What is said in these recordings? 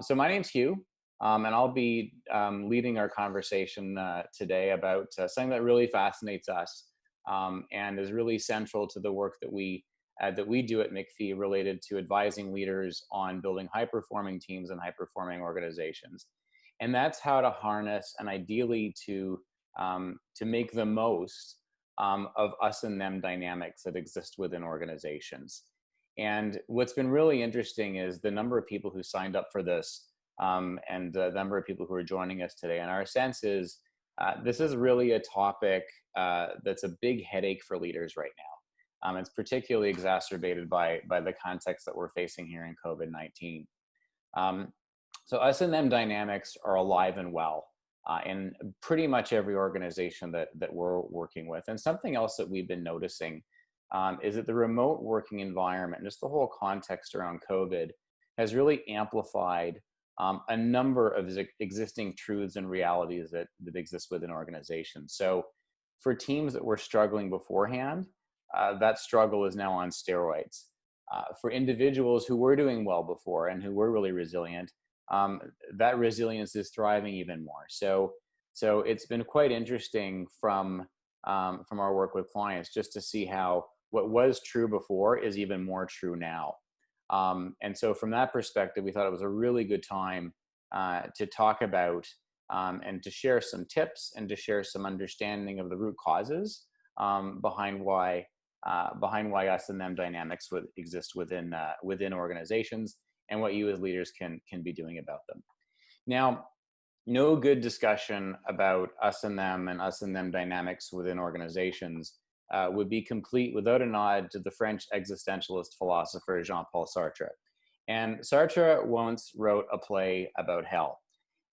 So my name's Hugh, and I'll be leading our conversation today about something that really fascinates us and is really central to the work that we do at McPhee related to advising leaders on building high-performing teams and high-performing organizations. And that's how to harness and ideally to make the most of us and them dynamics that exist within organizations. And what's been really interesting is the number of people who signed up for this and the number of people who are joining us today. And our sense is this is really a topic that's a big headache for leaders right now. It's particularly exacerbated by the context that we're facing here in COVID-19. So us and them dynamics are alive and well in pretty much every organization that we're working with. And something else that we've been noticing is that the remote working environment, just the whole context around COVID, has really amplified a number of existing truths and realities that exist within organizations. So for teams that were struggling beforehand, that struggle is now on steroids. For individuals who were doing well before and who were really resilient, that resilience is thriving even more. So it's been quite interesting from our work with clients just to see how what was true before is even more true now. And so from that perspective, we thought it was a really good time to talk about and to share some tips and to share some understanding of the root causes behind why us and them dynamics would exist within organizations and what you as leaders can be doing about them. Now, no good discussion about us and them dynamics within organizations would be complete without a nod to the French existentialist philosopher Jean-Paul Sartre. And Sartre once wrote a play about hell.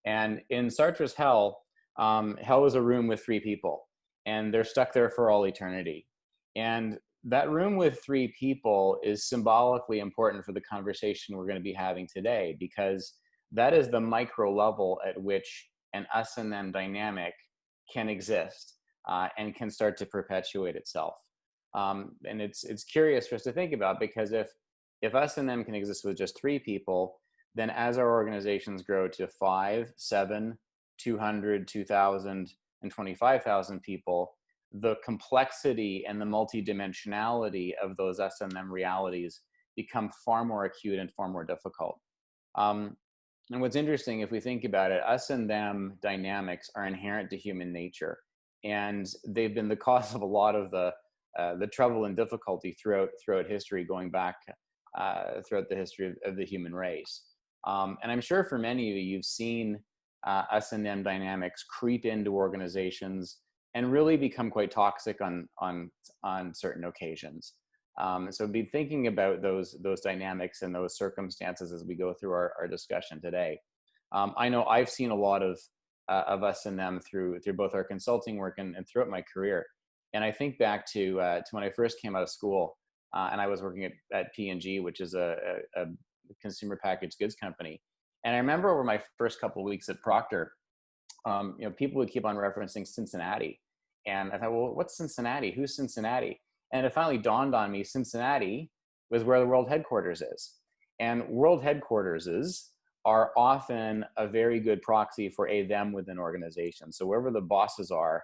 And in Sartre's hell, hell is a room with three people, and they're stuck there for all eternity. And that room with three people is symbolically important for the conversation we're going to be having today, because that is the micro level at which an us and them dynamic can exist. And can start to perpetuate itself. And it's curious for us to think about, because if us and them can exist with just three people, then as our organizations grow to 5, 7, 200, 2,000, and 25,000 people, the complexity and the multidimensionality of those us and them realities become far more acute and far more difficult. And what's interesting, if we think about it, us and them dynamics are inherent to human nature. And they've been the cause of a lot of the trouble and difficulty throughout history, going back throughout the history of the human race. And I'm sure for many of you, you've seen us and them dynamics creep into organizations and really become quite toxic on certain occasions. So be thinking about those dynamics and those circumstances as we go through our discussion today. I know I've seen a lot of us and them through both our consulting work and throughout my career. And I think back to when I first came out of school and I was working at P&G, which is a consumer packaged goods company. And I remember over my first couple of weeks at Procter, people would keep on referencing Cincinnati. And I thought, well, what's Cincinnati? Who's Cincinnati? And it finally dawned on me, Cincinnati was where the world headquarters is. And world headquarters are often a very good proxy for them within organizations. So wherever the bosses are,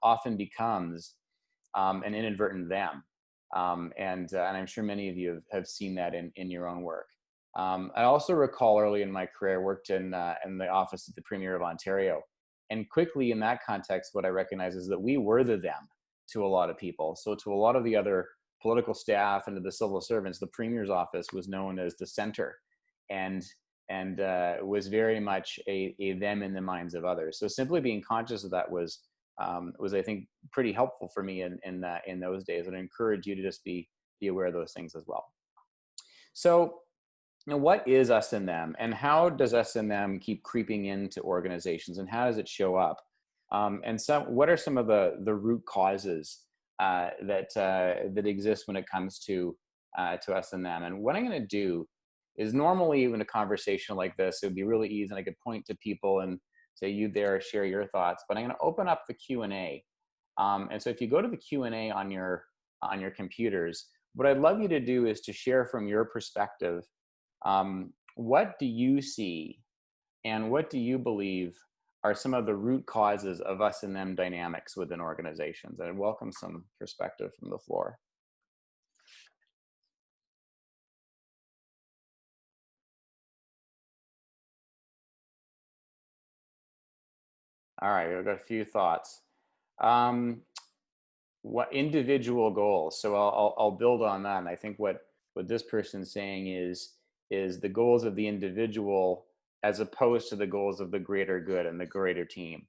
often becomes an inadvertent them. And I'm sure many of you have seen that in your own work. I also recall early in my career, I worked in the office of the Premier of Ontario. And quickly in that context, what I recognize is that we were the them to a lot of people. So to a lot of the other political staff and to the civil servants, the Premier's office was known as the center. And was very much a them in the minds of others. So simply being conscious of that was I think pretty helpful for me in those days, and I encourage you to just be aware of those things as well. So, what is us and them, and how does us and them keep creeping into organizations, and how does it show up? And what are some of the root causes that exist when it comes to us and them? And what I'm going to do is, normally in a conversation like this, it would be really easy and I could point to people and say, you there, share your thoughts, but I'm going to open up the Q&A. And so if you go to the Q&A on your computers, what I'd love you to do is to share from your perspective What do you see and what do you believe are some of the root causes of us and them dynamics within organizations? And I welcome some perspective from the floor. All right, I've got a few thoughts. Um, what individual goals? So I'll build on that. And I think what this person's saying is the goals of the individual as opposed to the goals of the greater good and the greater team.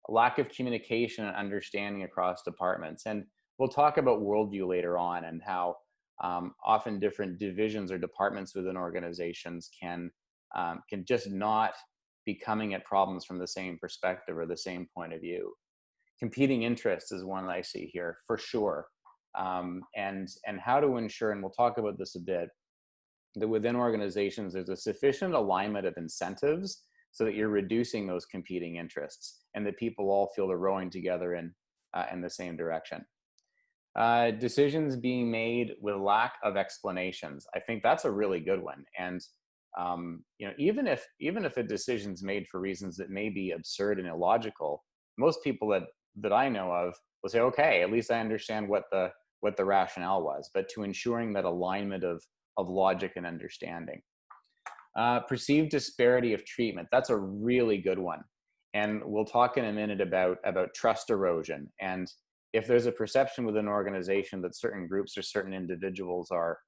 A lack of communication and understanding across departments. And we'll talk about worldview later on and how often different divisions or departments within organizations can just not be coming at problems from the same perspective or the same point of view. Competing interests is one that I see here for sure, and how to ensure, and we'll talk about this a bit, that within organizations there's a sufficient alignment of incentives so that you're reducing those competing interests and that people all feel they're rowing together in the same direction. Decisions being made with lack of explanations. I think that's a really good one. And even if a decision's made for reasons that may be absurd and illogical, most people that I know of will say, okay, at least I understand what the rationale was. But to ensuring that alignment of logic and understanding. Perceived disparity of treatment. That's a really good one. And we'll talk in a minute about trust erosion. And if there's a perception within an organization that certain groups or certain individuals are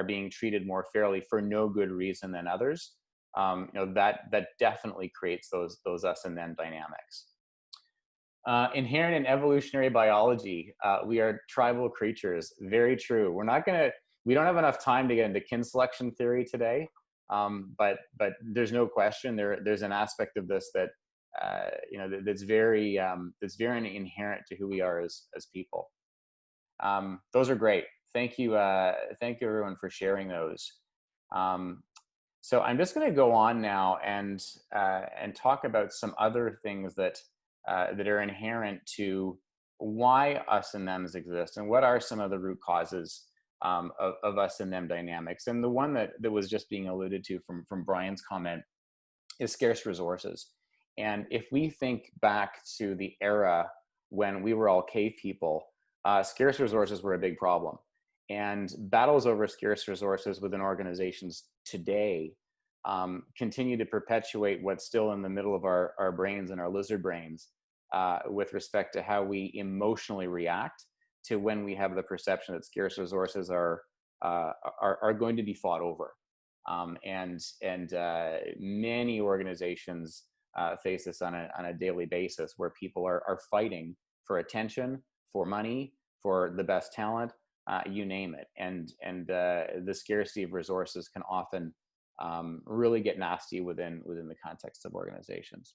being treated more fairly for no good reason than others, that definitely creates those us and them dynamics. Inherent in evolutionary biology, we are tribal creatures. Very true. We don't have enough time to get into kin selection theory today, but there's no question there's an aspect of this that that's very inherent to who we are as people. Those are great. Thank you everyone for sharing those. Um, so I'm just going to go on now and talk about some other things that are inherent to why us and thems exist and what are some of the root causes of us and them dynamics. And the one that was just being alluded to from Brian's comment is scarce resources. And if we think back to the era when we were all cave people, scarce resources were a big problem. And battles over scarce resources within organizations today continue to perpetuate what's still in the middle of our brains and our lizard brains with respect to how we emotionally react to when we have the perception that scarce resources are going to be fought over. And many organizations face this on a daily basis, where people are fighting for attention, for money, for the best talent, you name it. And the scarcity of resources can often really get nasty within the context of organizations.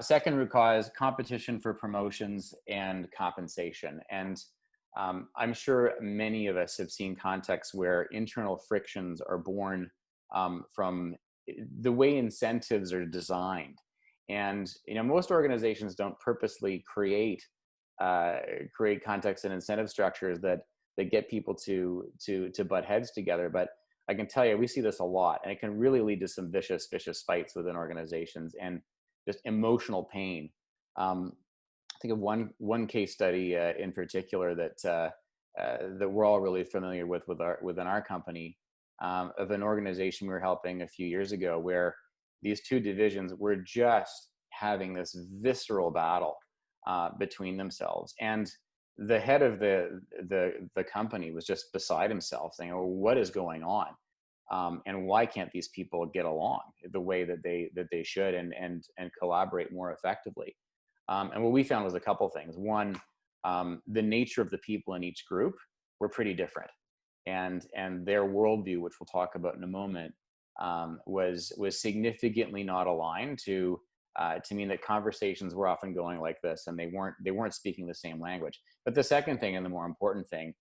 Second root cause, competition for promotions and compensation. And I'm sure many of us have seen contexts where internal frictions are born from the way incentives are designed. And most organizations don't purposely create context and incentive structures that get people to butt heads together. But I can tell you, we see this a lot, and it can really lead to some vicious fights within organizations and just emotional pain. I think of one case study in particular that we're all really familiar within our company, of an organization we were helping a few years ago, where these two divisions were just having this visceral battle between themselves, and the head of the company was just beside himself, saying, "Oh, what is going on? And why can't these people get along the way that they should and collaborate more effectively?" And what we found was a couple things. One, the nature of the people in each group were pretty different, and their worldview, which we'll talk about in a moment, was significantly not aligned to mean that conversations were often going like this, and they weren't speaking the same language. But the second thing, and the more important thing,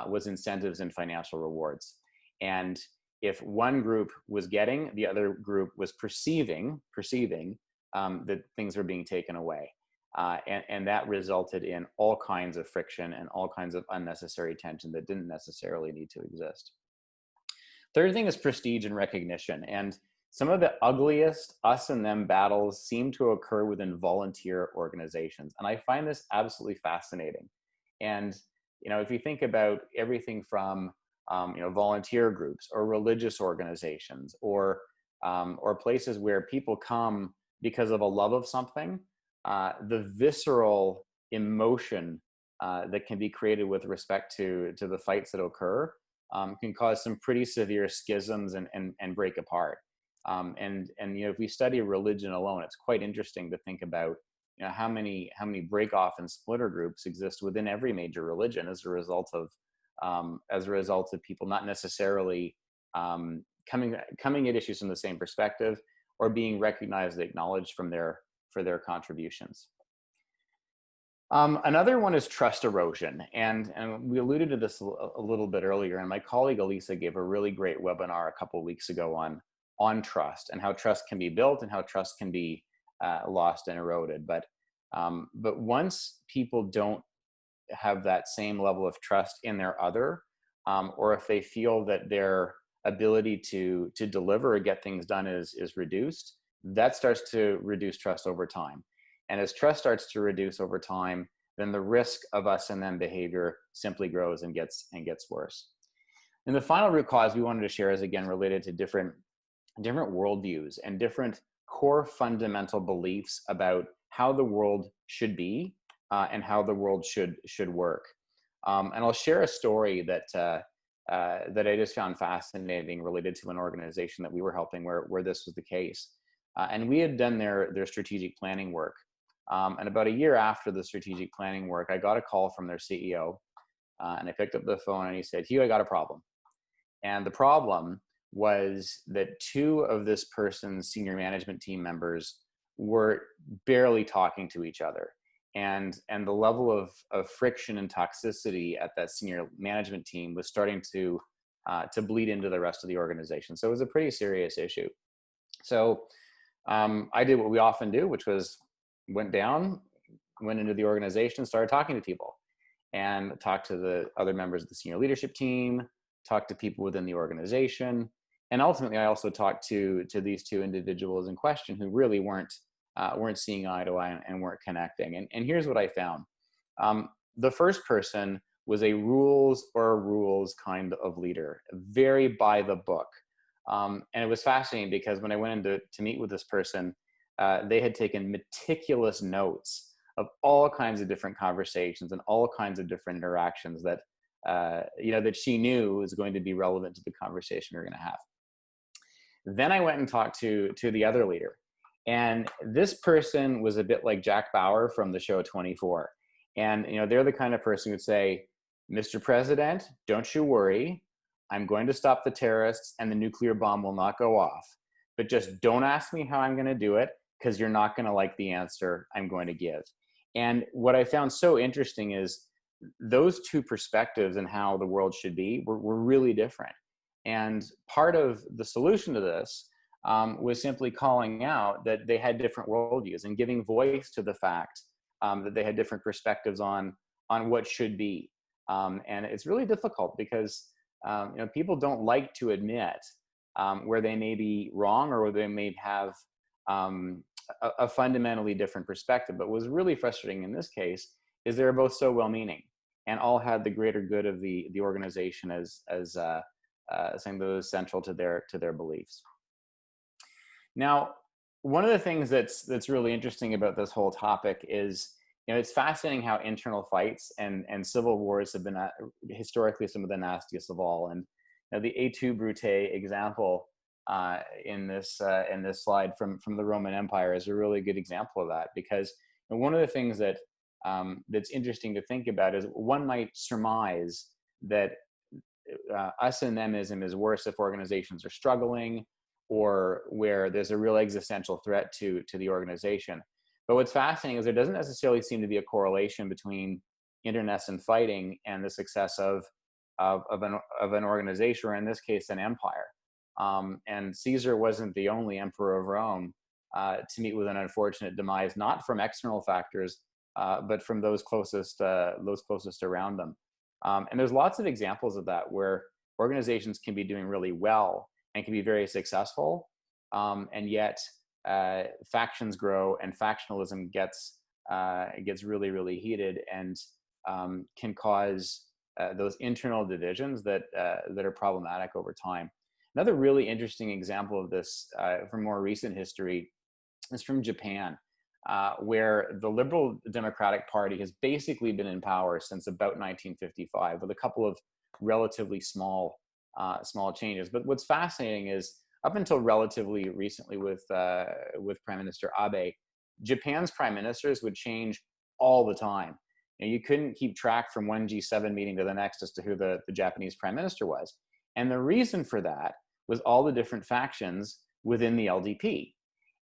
was incentives and financial rewards. And if one group was getting, the other group was perceiving that things were being taken away. And that resulted in all kinds of friction and all kinds of unnecessary tension that didn't necessarily need to exist. Third thing is prestige and recognition. And some of the ugliest us and them battles seem to occur within volunteer organizations. And I find this absolutely fascinating. And, if you think about everything from, volunteer groups or religious organizations or places where people come because of a love of something, the visceral emotion that can be created with respect to the fights that occur can cause some pretty severe schisms and break apart. And if we study religion alone, it's quite interesting to think about how many break off and splitter groups exist within every major religion as a result of people not necessarily coming at issues from the same perspective or being recognized and acknowledged for their contributions. Another one is trust erosion, and we alluded to this a little bit earlier. And my colleague Elisa gave a really great webinar a couple of weeks ago on trust and how trust can be built and how trust can be lost and eroded. But once people don't have that same level of trust in their other, or if they feel that their ability to deliver or get things done is reduced, that starts to reduce trust over time. And as trust starts to reduce over time, then the risk of us and them behavior simply grows and gets worse. And the final root cause we wanted to share is again related to different worldviews and different core fundamental beliefs about how the world should be and how the world should work. And I'll share a story that I just found fascinating related to an organization that we were helping where this was the case. And we had done their strategic planning work. And about a year after the strategic planning work, I got a call from their CEO, and I picked up the phone and he said, "Hugh, I got a problem." And the problem was that two of this person's senior management team members were barely talking to each other. And the level of friction and toxicity at that senior management team was starting to bleed into the rest of the organization. So it was a pretty serious issue. So I did what we often do, which was went into the organization, started talking to people, and talked to the other members of the senior leadership team, talked to people within the organization, and ultimately I also talked to these two individuals in question who really weren't seeing eye to eye and weren't connecting. And here's what I found. The first person was a rules kind of leader, very by the book. And it was fascinating because when I went in to meet with this person, they had taken meticulous notes of all kinds of different conversations and all kinds of different interactions that she knew was going to be relevant to the conversation we were going to have. Then I went and talked to the other leader. And this person was a bit like Jack Bauer from the show 24. And, they're the kind of person who would say, "Mr. President, don't you worry. I'm going to stop the terrorists and the nuclear bomb will not go off. But just don't ask me how I'm going to do it because you're not going to like the answer I'm going to give." And what I found so interesting is those two perspectives and how the world should be were really different. And part of the solution to this was simply calling out that they had different worldviews and giving voice to the fact that they had different perspectives on what should be. And it's really difficult because people don't like to admit where they may be wrong or where they may have a fundamentally different perspective. But what was really frustrating in this case is they were both so well-meaning and all had the greater good of the organization as something that was central to their beliefs. Now, one of the things that's really interesting about this whole topic is, it's fascinating how internal fights and civil wars have been historically some of the nastiest of all. And the Et tu, Brute example in this slide from the Roman Empire is a really good example of that, because one of the things that's interesting to think about is one might surmise that us and themism is worse if organizations are struggling or where there's a real existential threat to the organization. But what's fascinating is there doesn't necessarily seem to be a correlation between internecine fighting and the success of an organization, or in this case, an empire. And Caesar wasn't the only emperor of Rome to meet with an unfortunate demise, not from external factors, but from those closest around them. And there's lots of examples of that where organizations can be doing really well and can be very successful, and yet factions grow and factionalism gets really, really heated, and can cause those internal divisions that are problematic over time. Another really interesting example of this from more recent history is from Japan, where the Liberal Democratic Party has basically been in power since about 1955, with a couple of relatively small changes. But what's fascinating is up until relatively recently, with Prime Minister Abe, Japan's prime ministers would change all the time. You couldn't keep track from one G7 meeting to the next as to who the Japanese prime minister was. And the reason for that was all the different factions within the LDP.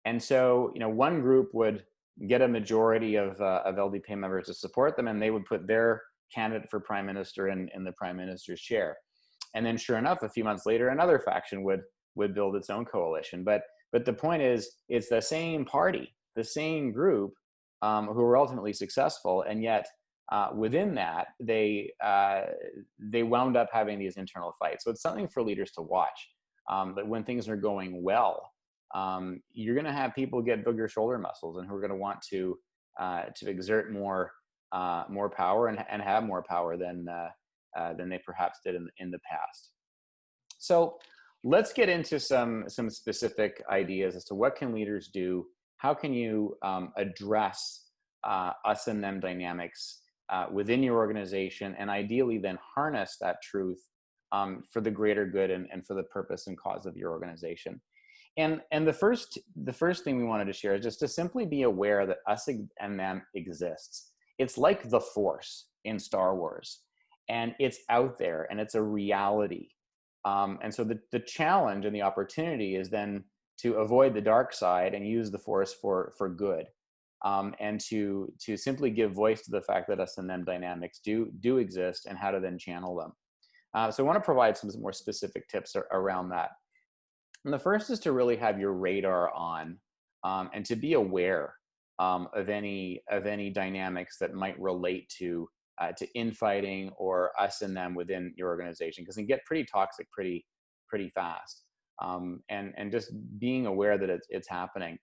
And so, one group would get a majority of LDP members to support them, and they would put their candidate for prime minister in the prime minister's chair. And then, sure enough, a few months later, another faction would build its own coalition. But the point is, it's the same party, the same group, who were ultimately successful, and yet within that, they wound up having these internal fights. So it's something for leaders to watch. That when things are going well, you're going to have people get bigger shoulder muscles, and who are going to want to exert more power and have more power than they perhaps did in the past. So let's get into some specific ideas as to what can leaders do. How can you address us and them dynamics within your organization, and ideally then harness that truth for the greater good and for the purpose and cause of your organization. And the first thing we wanted to share is just to simply be aware that us and them exists. It's like the Force in Star Wars, and it's out there, and it's a reality. And so the challenge and the opportunity is then to avoid the dark side and use the Force for good, and to simply give voice to the fact that us and them dynamics do exist, and how to then channel them. So I want to provide some more specific tips around that. And the first is to really have your radar on, and to be aware of any dynamics that might relate to infighting or us and them within your organization, because it can get pretty toxic pretty fast. And just being aware that it's happening.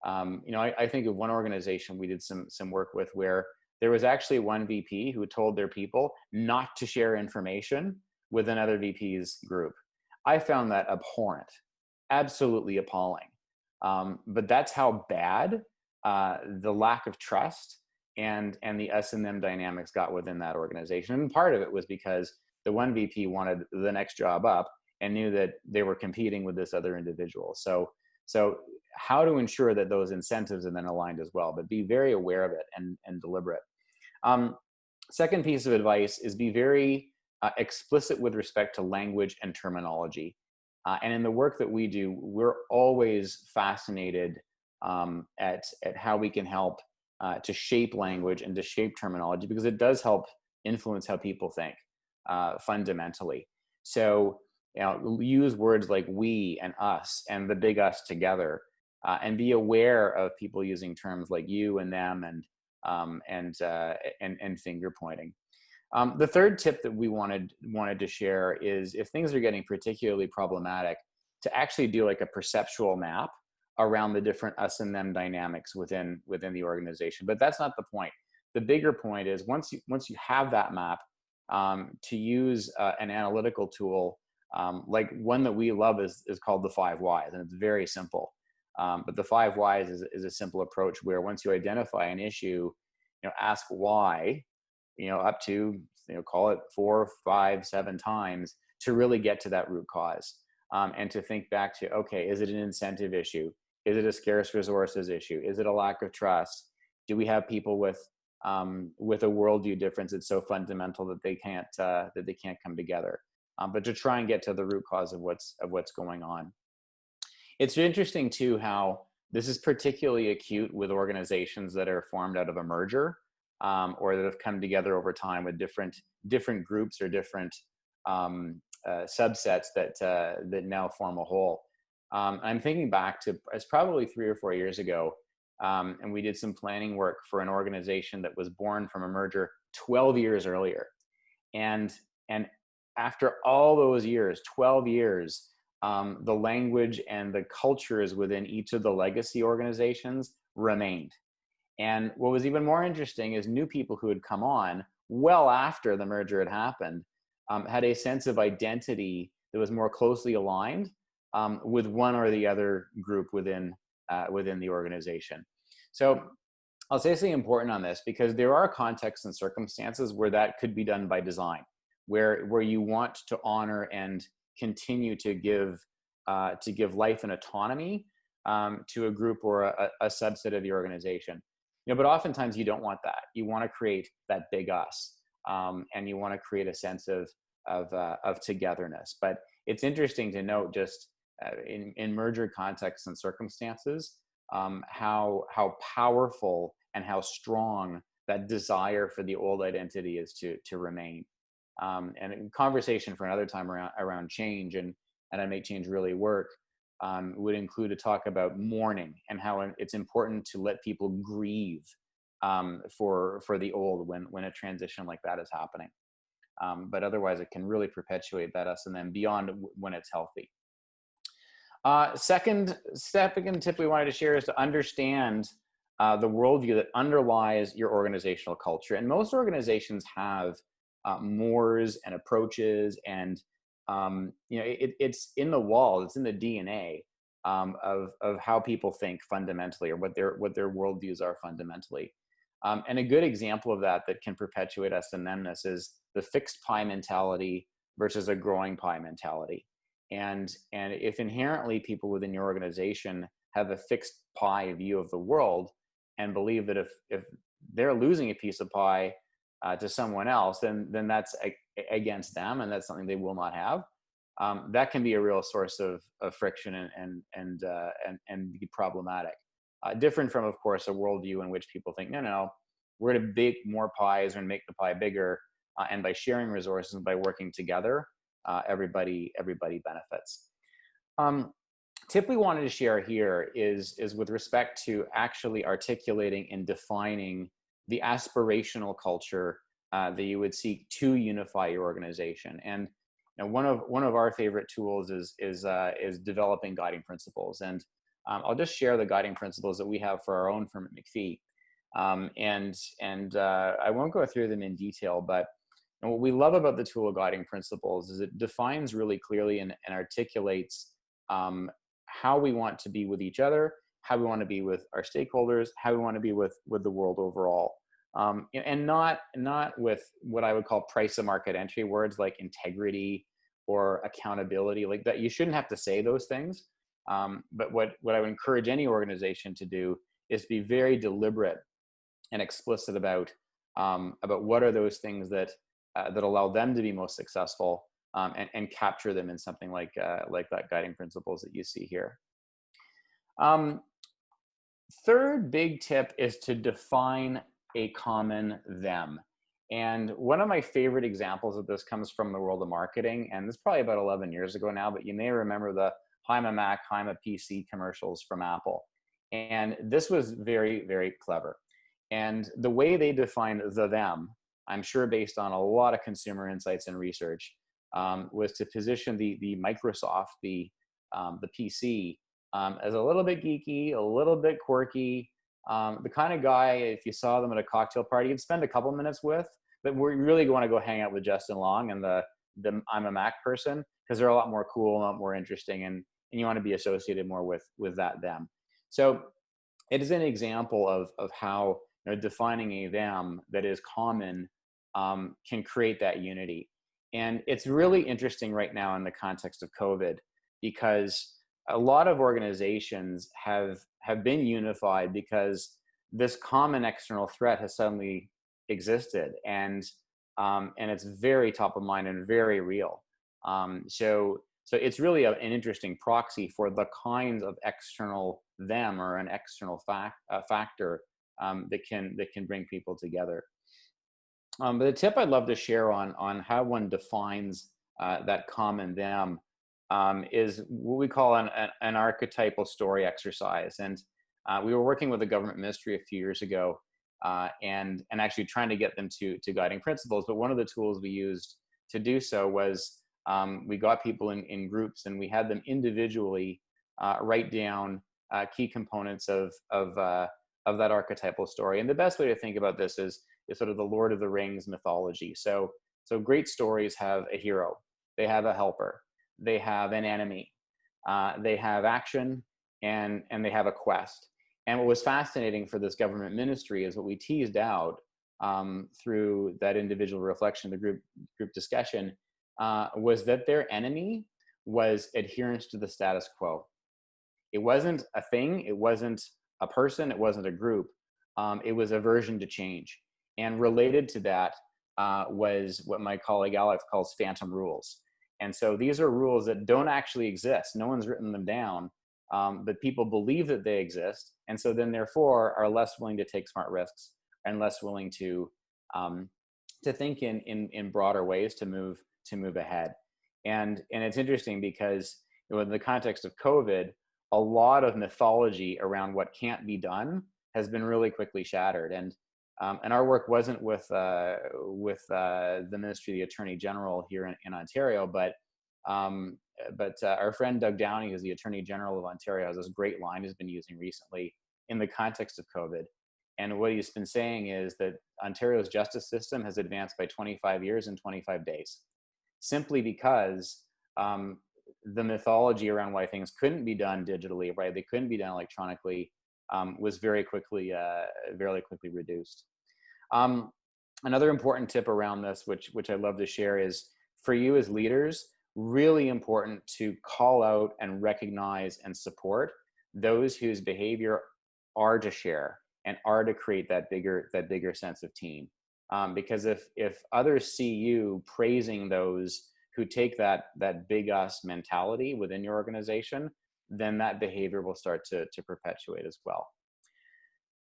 I think of one organization we did some work with, where there was actually one VP who told their people not to share information with another VP's group. I found that abhorrent, absolutely appalling. But that's how bad the lack of trust and the us and them dynamics got within that organization. And part of it was because the one VP wanted the next job up and knew that they were competing with this other individual. So how to ensure that those incentives are then aligned as well, but be very aware of it and deliberate. Second piece of advice is be very explicit with respect to language and terminology. And in the work that we do, we're always fascinated at how we can help to shape language and to shape terminology, because it does help influence how people think fundamentally. So, use words like we and us and the big us together, and be aware of people using terms like you and them and finger pointing. The third tip that we wanted to share is, if things are getting particularly problematic, to actually do like a perceptual map around the different us and them dynamics within the organization. But that's not the point. The bigger point is, once you have that map, to use an analytical tool, like one that we love is called the 5 Whys, and it's very simple. But the 5 Whys is a simple approach where, once you identify an issue, ask why, up to, call it 4, 5, 7 times to really get to that root cause. And to think back to, okay, is it an incentive issue? Is it a scarce resources issue? Is it a lack of trust? Do we have people with a worldview difference that's so fundamental that they can't come together? But to try and get to the root cause of what's going on. It's interesting too how this is particularly acute with organizations that are formed out of a merger, or that have come together over time with different groups or different subsets that now form a whole. I'm thinking back to, it's probably 3 or 4 years ago, and we did some planning work for an organization that was born from a merger 12 years earlier, and after all those years, 12 years, the language and the cultures within each of the legacy organizations remained. And what was even more interesting is new people who had come on well after the merger had happened had a sense of identity that was more closely aligned with one or the other group within the organization. So I'll say something important on this, because there are contexts and circumstances where that could be done by design, where you want to honor and continue to give life and autonomy to a group or a subset of the organization. But oftentimes you don't want that. You want to create that big us, and you want to create a sense of togetherness. But it's interesting to note, just in merger contexts and circumstances, how powerful and how strong that desire for the old identity is to remain. And a conversation for another time around change and I make change really work would include a talk about mourning and how it's important to let people grieve for the old when a transition like that is happening. But otherwise, it can really perpetuate that us and then beyond when it's healthy. Second tip we wanted to share is to understand the worldview that underlies your organizational culture. And most organizations have mores and approaches, and it's in the wall, it's in the DNA of how people think fundamentally, or what their worldviews are fundamentally. And a good example of that can perpetuate us and themness is the fixed pie mentality versus a growing pie mentality. And if inherently people within your organization have a fixed pie view of the world and believe that if they're losing a piece of pie to someone else, then that's against them, and that's something they will not have. That can be a real source of friction and be problematic. Different from, of course, a worldview in which people think, no, we're going to bake more pies and make the pie bigger, and by sharing resources and by working together, everybody benefits. Tip we wanted to share here is with respect to actually articulating and defining the aspirational culture that you would seek to unify your organization. And one of our favorite tools is developing guiding principles. And I'll just share the guiding principles that we have for our own firm at McPhee. I won't go through them in detail, but what we love about the tool of guiding principles is it defines really clearly and articulates how we want to be with each other, how we want to be with our stakeholders, how we want to be with the world overall. And not with what I would call price of market entry words like integrity or accountability, like that. You shouldn't have to say those things. But what I would encourage any organization to do is be very deliberate and explicit about what are those things that allow them to be most successful, and capture them in something like that guiding principles that you see here. Third big tip is to define a common them. And one of my favorite examples of this comes from the world of marketing. And this is probably about 11 years ago now, but you may remember the I'm a Mac, I'm a PC commercials from Apple. And this was very, very clever. And the way they defined the them, I'm sure based on a lot of consumer insights and research, was to position the Microsoft, the PC, as a little bit geeky, a little bit quirky, the kind of guy, if you saw them at a cocktail party, you'd spend a couple minutes with, but we really want to go hang out with Justin Long and the I'm a Mac person, because they're a lot more cool, a lot more interesting, and you want to be associated more with them. So it is an example of how defining a them that is common can create that unity. And it's really interesting right now in the context of COVID, because a lot of organizations have been unified because this common external threat has suddenly existed, and it's very top of mind and very real. So it's really an interesting proxy for the kinds of external them, or an external factor that can bring people together. But the tip I'd love to share on how one defines that common them is what we call an archetypal story exercise. And we were working with a government ministry a few years ago, and actually trying to get them to guiding principles. But one of the tools we used to do so was we got people in groups and we had them individually write down key components of that archetypal story. And the best way to think about this is sort of the Lord of the Rings mythology. So great stories have a hero, they have a helper, they have an enemy, they have action, and they have a quest. And what was fascinating for this government ministry is what we teased out through that individual reflection, the group discussion, was that their enemy was adherence to the status quo. It wasn't a thing, it wasn't a person, it wasn't a group. It was aversion to change. And related to that was what my colleague Alex calls phantom rules. And so these are rules that don't actually exist. No one's written them down, but people believe that they exist. And so then therefore are less willing to take smart risks and less willing to think in broader ways to move ahead. And it's interesting because in the context of COVID, a lot of mythology around what can't be done has been really quickly shattered. And our work wasn't with the Ministry of the Attorney General here in Ontario, but our friend Doug Downey, who's the Attorney General of Ontario, has this great line he's been using recently in the context of COVID. And what he's been saying is that Ontario's justice system has advanced by 25 years and 25 days, simply because the mythology around why things couldn't be done digitally, right? They couldn't be done electronically, was very quickly reduced. Another important tip around this, which I'd love to share, is for you as leaders, really important to call out and recognize and support those whose behavior are to share and are to create that bigger sense of team. Because if others see you praising those who take that big us mentality within your organization, then that behavior will start to perpetuate as well.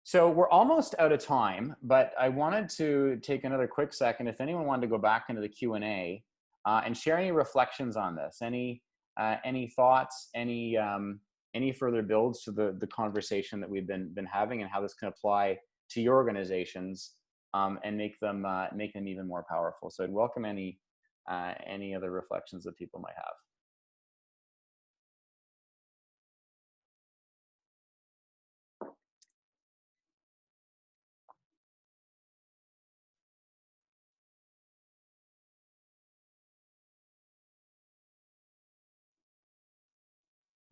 So we're almost out of time, but I wanted to take another quick second. If anyone wanted to go back into the Q&A and share any reflections on this, any thoughts, any further builds to the conversation that we've been having, and how this can apply to your organizations and make them even more powerful. So I'd welcome any other reflections that people might have.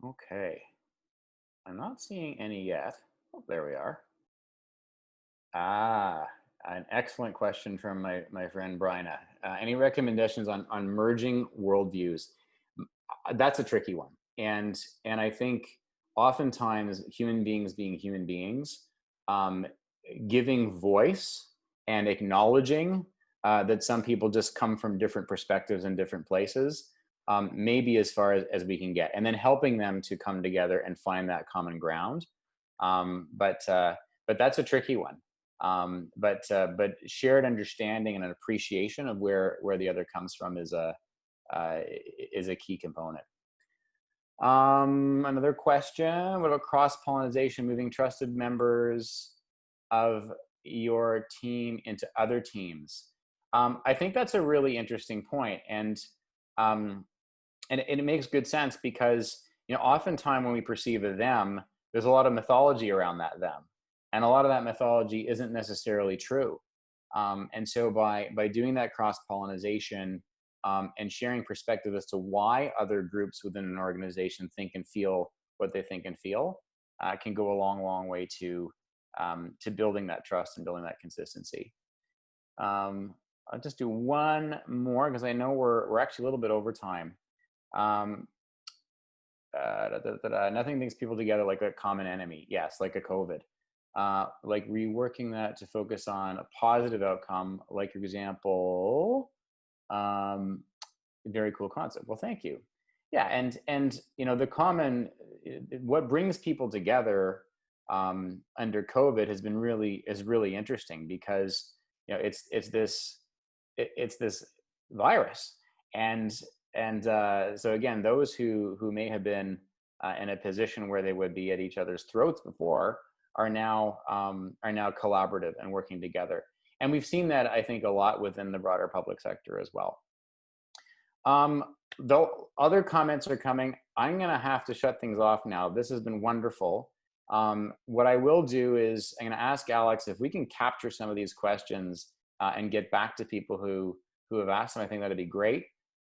Okay, I'm not seeing any yet. Oh, there we are. An excellent question from my friend Bryna. Any recommendations on merging worldviews? That's a tricky one, and I think oftentimes human beings being human beings, um, giving voice and acknowledging that some people just come from different perspectives and different places, maybe as far as we can get, and then helping them to come together and find that common ground. But that's a tricky one. But shared understanding and an appreciation of where the other comes from is a key component. Another question: what about cross-pollination, moving trusted members of your team into other teams? I think that's a really interesting point, and it makes good sense because oftentimes when we perceive a them, there's a lot of mythology around that them, and a lot of that mythology isn't necessarily true. And so by doing that cross-pollination and sharing perspective as to why other groups within an organization think and feel what they think and feel, can go a long way to building that trust and building that consistency. I'll just do one more because I know we're actually a little bit over time. Nothing brings people together like a common enemy. Yes, like a COVID. Like reworking that to focus on a positive outcome, like your example. Very cool concept. Well, thank you. Yeah, and the common, what brings people together under COVID has been really interesting because it's this virus, and so again, those who may have been in a position where they would be at each other's throats before are now collaborative and working together. And we've seen that, I think, a lot within the broader public sector as well. Though other comments are coming, I'm going to have to shut things off now. This has been wonderful. What I will do is I'm going to ask Alex if we can capture some of these questions and get back to people who have asked them. I think that'd be great.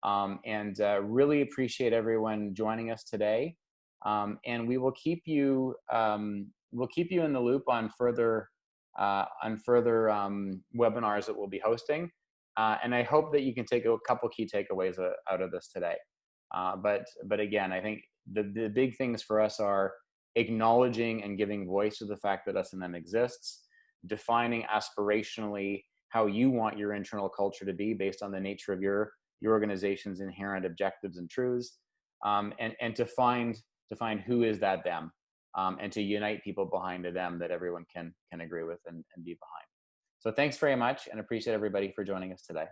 And really appreciate everyone joining us today. And we will keep you we'll keep you in the loop on further webinars that we'll be hosting. And I hope that you can take a couple key takeaways out of this today. But again, I think the big things for us are acknowledging and giving voice to the fact that us and them exists, defining aspirationally how you want your internal culture to be based on the nature of your organization's inherent objectives and truths, and to find who is that them, and to unite people behind a them that everyone can agree with and be behind. So thanks very much, and appreciate everybody for joining us today.